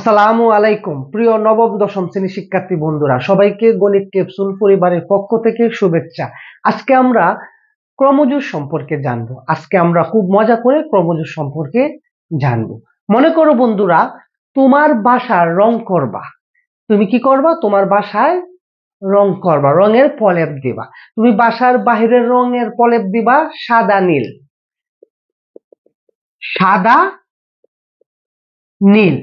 আসসালামু আলাইকুম প্রিয় নবম দশম শ্রেণীর শিক্ষার্থী বন্ধুরা, সবাইকে গণিত ক্যাপসুল পরিবারের পক্ষ থেকে শুভেচ্ছা। আজকে আমরা ক্রমজোর সম্পর্কে জানবো। আজকে আমরা খুব মজা করে ক্রমজোর সম্পর্কে জানবো। মনে করো বন্ধুরা, তোমার বাসার রং করবা। তুমি কি করবা? তোমার বাসায় রং করবা, রঙের প্রলেপ দিবা। তুমি বাসার বাহিরের রঙের প্রলেপ দিবা সাদা নীল, সাদা নীল।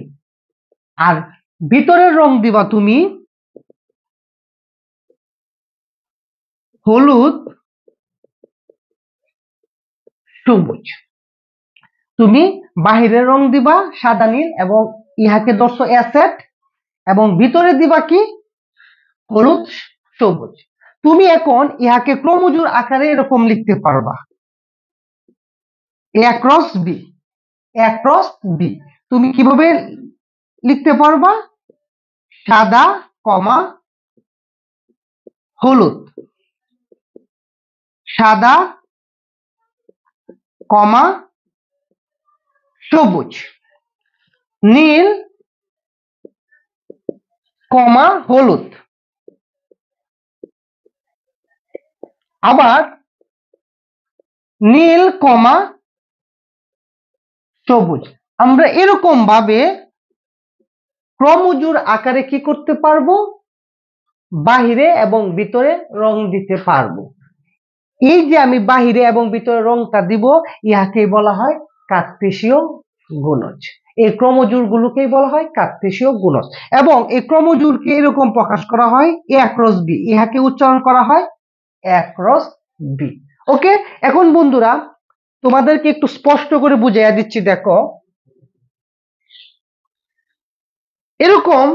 আর ভিতরের রং দিবা তুমি হলুদ, সবুজ। তুমি বাহিরের রং দিবা সাদা নীল এবং ইহাকে ধরছো অ্যাসেট, এবং ভিতরে দিবা কি হলুদ, সবুজ। তুমি এখন ইহাকে ক্রমজোর আকারে এরকম লিখতে পারবা, এ ক্রস বি, এ ক্রস বি। তুমি কিভাবে লিখতে পারবা? সাদা কমা হলুদ, সাদা কমা সবুজ, নীল কমা হলুদ। আবার নীল কমা সবুজ। আমরা এরকম ভাবে ক্রমজোর আকারে কি করতে পারবো? বাহিরে এবং ভিতরে রং দিতে পারবো। এই যে আমি বাহিরে এবং ভিতরে রংটা দিব, ইহাকে বলা হয় কার্তেশীয় গুণজ। এই ক্রমজোর গুলোকেই বলা হয় কার্তেশীয় গুণজ। এবং এই ক্রমজোরকে এরকম প্রকাশ করা হয় এ ক্রস বি, ইহাকে উচ্চারণ করা হয় এ ক্রস বি। ওকে, এখন বন্ধুরা তোমাদেরকে একটু স্পষ্ট করে বুঝাইয়া দিচ্ছি। দেখো, এরকম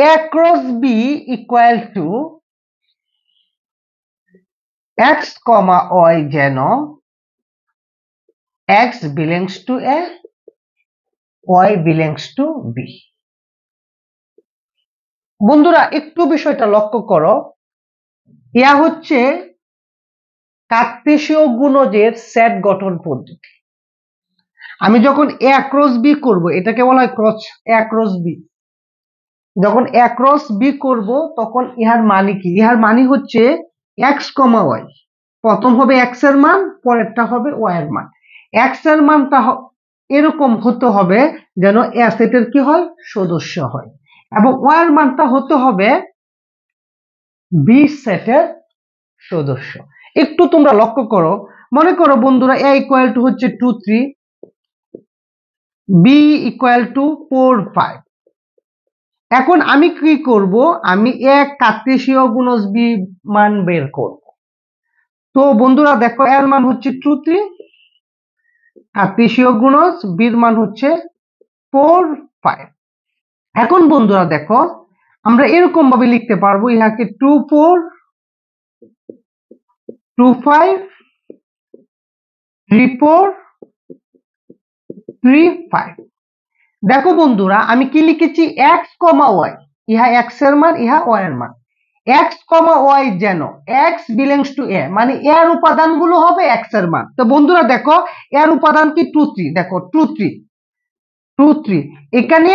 a cross b equal to x comma y যেন x belongs to a, y belongs to b। বন্ধুরা একটু বিষয়টা লক্ষ্য করো, ইয়া হচ্ছে কার্তেশীয় গুণজের সেট গঠন পদ্ধতি। আমি যখন a cross b করব, এটাকে বলা হয় ক্রস a cross b। যখন a cross b করব তখন ইহার মানে কি? ইহার মানে হচ্ছে x comma y। প্রথম হবে x এর মান, পরেরটা হবে y এর মান। x এর মানটা এরকম হতে হবে যেন a সেটের কি হয়? সদস্য হয়। এবং y এর মানটা হতে হবে b সেটের সদস্য। একটু তোমরা লক্ষ্য করো, মনে করো বন্ধুরা a ইকুয়াল টু হচ্ছে 2 3, b ইকুয়াল টু 4 5। এখন আমি কি করব? আমি এক কার্তেশীয় গুণজ b মান বের করব। তো বন্ধুরা দেখো, এর মান হচ্ছে 2 3, কার্তেশীয় গুণজ বির মান হচ্ছে 4 5। এখন বন্ধুরা দেখো, আমরা এরকম ভাবে লিখতে পারবো ইহাকে 2 4 2 5 3 4 3 5। দেখো বন্ধুরা, আমি কি লিখেছি? x কমা y, ইহা x এর মান, ইহা y এর মান। x কমা y যেন x বিলংস টু a, মানে এর উপাদানগুলো হবে x এর মান। তো বন্ধুরা দেখো, এর উপাদান কি 2 3। দেখো 2 3 2 3, এখানে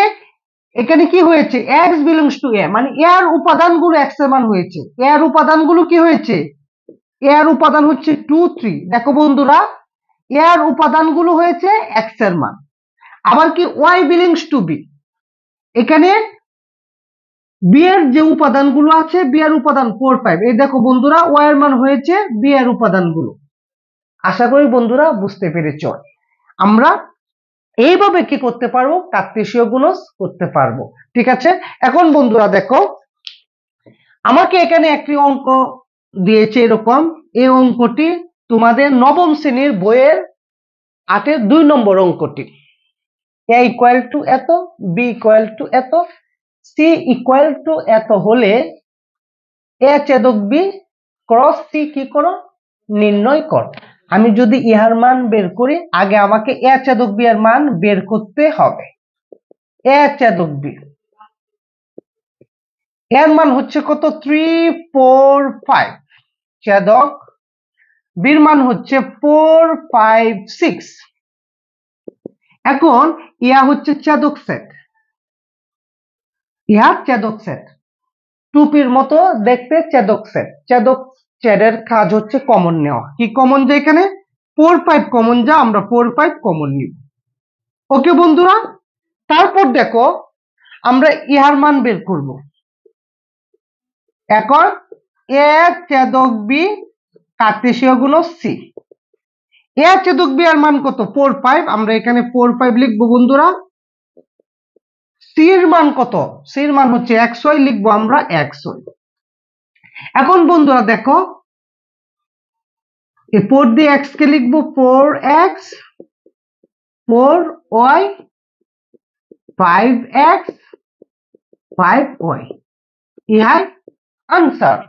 এখানে কি হয়েছে? x বিলংস টু a, মানে এর উপাদানগুলো x এর মান হয়েছে। এর উপাদানগুলো কি হয়েছে? এর উপাদান হচ্ছে 2 3। দেখো বন্ধুরা, এর উপাদানগুলো হয়েছে x এর মান। আবার কি y বিলংস টু b, এখানে b এর যে উপাদানগুলো আছে, b এর উপাদান 4 5। এই দেখো বন্ধুরা, y এর মান হয়েছে b এর উপাদানগুলো। আশা করি বন্ধুরা বুঝতে পেরেছ। আমরা এইভাবে কি করতে পারবো? কার্তেশীয় গুণজ করতে পারবো। ঠিক আছে, এখন বন্ধুরা দেখো, আমাকে এখানে একটি অঙ্ক দিয়েছে এরকম। এই অঙ্কটি তোমাদের নবম শ্রেণীর বইয়ের 8-এর 2 নম্বর অঙ্কটি। a ইকুয়াল টু এত, b ইকুয়াল টু এত, c ইকুয়াল টু এত হলে a ছেদক b ক্রস c কি করো? নির্ণয় করো। আমি যদি ইহার মান বের করি, আগে আমাকে a ছেদক b এর মান বের করতে হবে। a ছেদক b এর মান হচ্ছে কত? 3 4 5। ছেদক বির মান হচ্ছে 4 5 6। এখন ইহা হচ্ছে ছেদক সেট, ইহা ছেদক সেট, টুপির মতো দেখতে ছেদক সেট। ছেদক সেটের কাজ হচ্ছে কমন নেওয়া। কি কমন যে এখানে 4 5 কমন, যা আমরা 4 5 কমন নিব। ওকে বন্ধুরা, তারপর দেখো আমরা ইহার মান বের করব। এখন এ ছেদক বি, কার্তেশীয় গুণক সি। এ ছেদক বি এর মান কত? 4 5। আমরা এখানে 4 5 লিখবো বন্ধুরা। সি এর মান কত? সি এর মান হচ্ছে xy, লিখবো আমরা xy। এখন বন্ধুরা দেখো, এই 4 দিয়ে x কে লিখবো 4x, 4y, 5x, 5y। ইহাই আনসার।